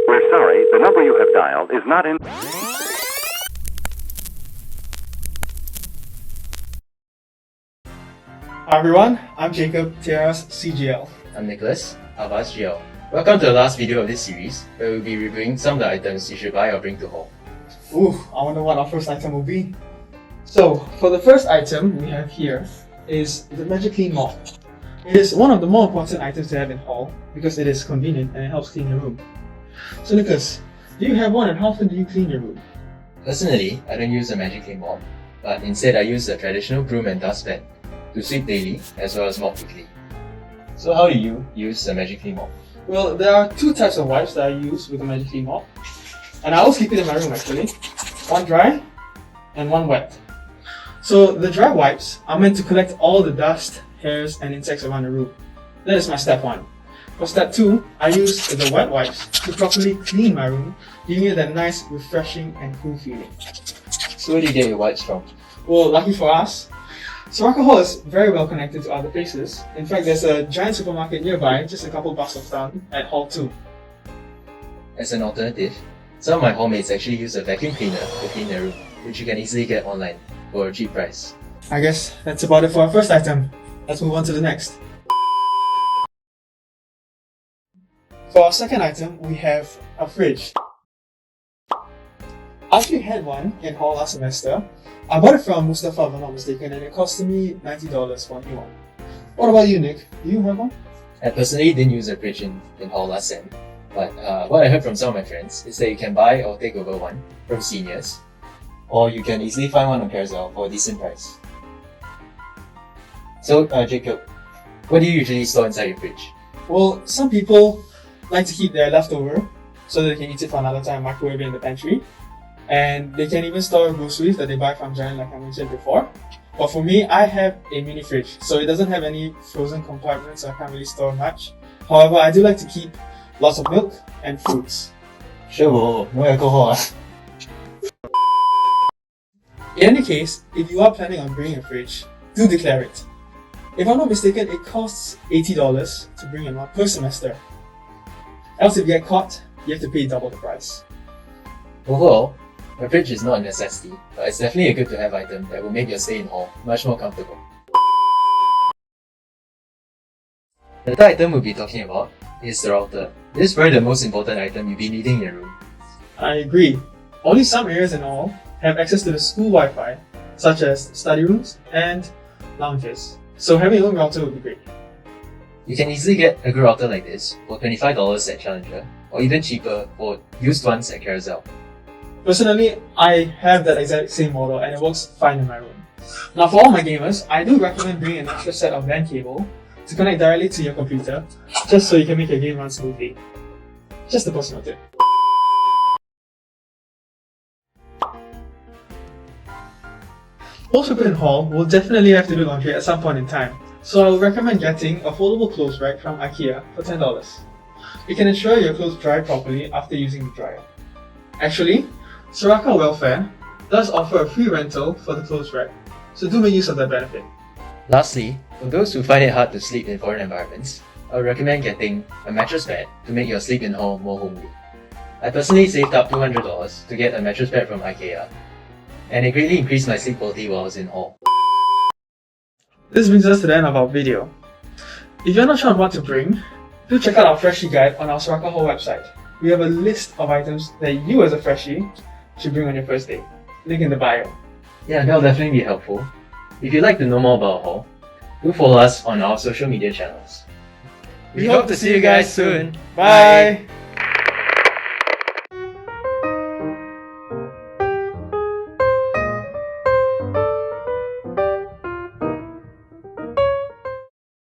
We're sorry, the number you have dialed is not in. Hi everyone, I'm Jacob, Tiara's CGL. I'm Nicholas, Avas GL. Welcome to the last video of this series, where we'll be reviewing some of the items you should buy or bring to home. Ooh, I wonder what our first item will be. So, for the first item we have here is the Magic Clean Mop. It is one of the more important items to have in haul because it is convenient and it helps clean your room. So Nicholas, do you have one and how often do you clean your room? Personally, I don't use a Magic Clean Mop, but instead I use a traditional broom and dustpan to sweep daily as well as mop weekly. So how do you use a Magic Clean Mop? Well, there are two types of wipes that I use with the Magic Clean Mop. And I always keep it in my room actually. One dry and one wet. So the dry wipes are meant to collect all the dust, hairs and insects around the room. That is my step one. For step two, I use the wet wipes to properly clean my room, giving it that nice, refreshing and cool feeling. So where do you get your wipes from? Well, lucky for us, Saraca Hall is very well connected to other places. In fact, there's a giant supermarket nearby, just a couple bus stops down at Hall 2. As an alternative, some of my hallmates actually use a vacuum cleaner to clean their room, which you can easily get online for a cheap price. I guess that's about it for our first item. Let's move on to the next. For our second item, we have a fridge. I actually had one in hall last semester. I bought it from Mustafa if I'm not mistaken and it cost me $90 for a new one. What about you, Nick? Do you have one? I personally didn't use a fridge in hall last sem, but what I heard from some of my friends is that you can buy or take over one from seniors, or you can easily find one on Carousel for a decent price. So, Jacob, what do you usually store inside your fridge? Well, some people like to keep their leftover so that they can eat it for another time, microwave it in the pantry. And they can even store groceries that they buy from Giant like I mentioned before. But for me, I have a mini fridge, so it doesn't have any frozen compartments, so I can't really store much. However, I do like to keep lots of milk and fruits. Sure, no alcohol. In any case, if you are planning on bringing a fridge, do declare it. If I'm not mistaken, it costs $80 to bring in one per semester. Else if you get caught, you have to pay double the price. Overall, a fridge is not a necessity, but it's definitely a good to have item that will make your stay in hall much more comfortable. The third item we'll be talking about is the router. This is probably the most important item you'll be needing in your room. I agree. Only some areas in all have access to the school Wi-Fi, such as study rooms and lounges. So having your own router would be great. You can easily get a good router like this for $25 at Challenger, or even cheaper for used ones at Carousel. Personally, I have that exact same model and it works fine in my room. Now for all my gamers, I do recommend bringing an extra set of LAN cable to connect directly to your computer, just so you can make your game run smoothly. Just a personal tip. Most people in hall will definitely have to do laundry at some point in time, so I would recommend getting a foldable clothes rack from IKEA for $10. It can ensure your clothes dry properly after using the dryer. Actually, Saraca Welfare does offer a free rental for the clothes rack, so do make use of that benefit. Lastly, for those who find it hard to sleep in foreign environments, I would recommend getting a mattress pad to make your sleep in hall more homely. I personally saved up $200 to get a mattress pad from IKEA, and it greatly increased my sleep quality while I was in hall. This brings us to the end of our video. If you're not sure on what to bring, do check out our freshie guide on our Saraca Hall website. We have a list of items that you as a freshie should bring on your first day. Link in the bio. Yeah, that'll definitely be helpful. If you'd like to know more about hall, do follow us on our social media channels. We hope to see you guys soon. Bye!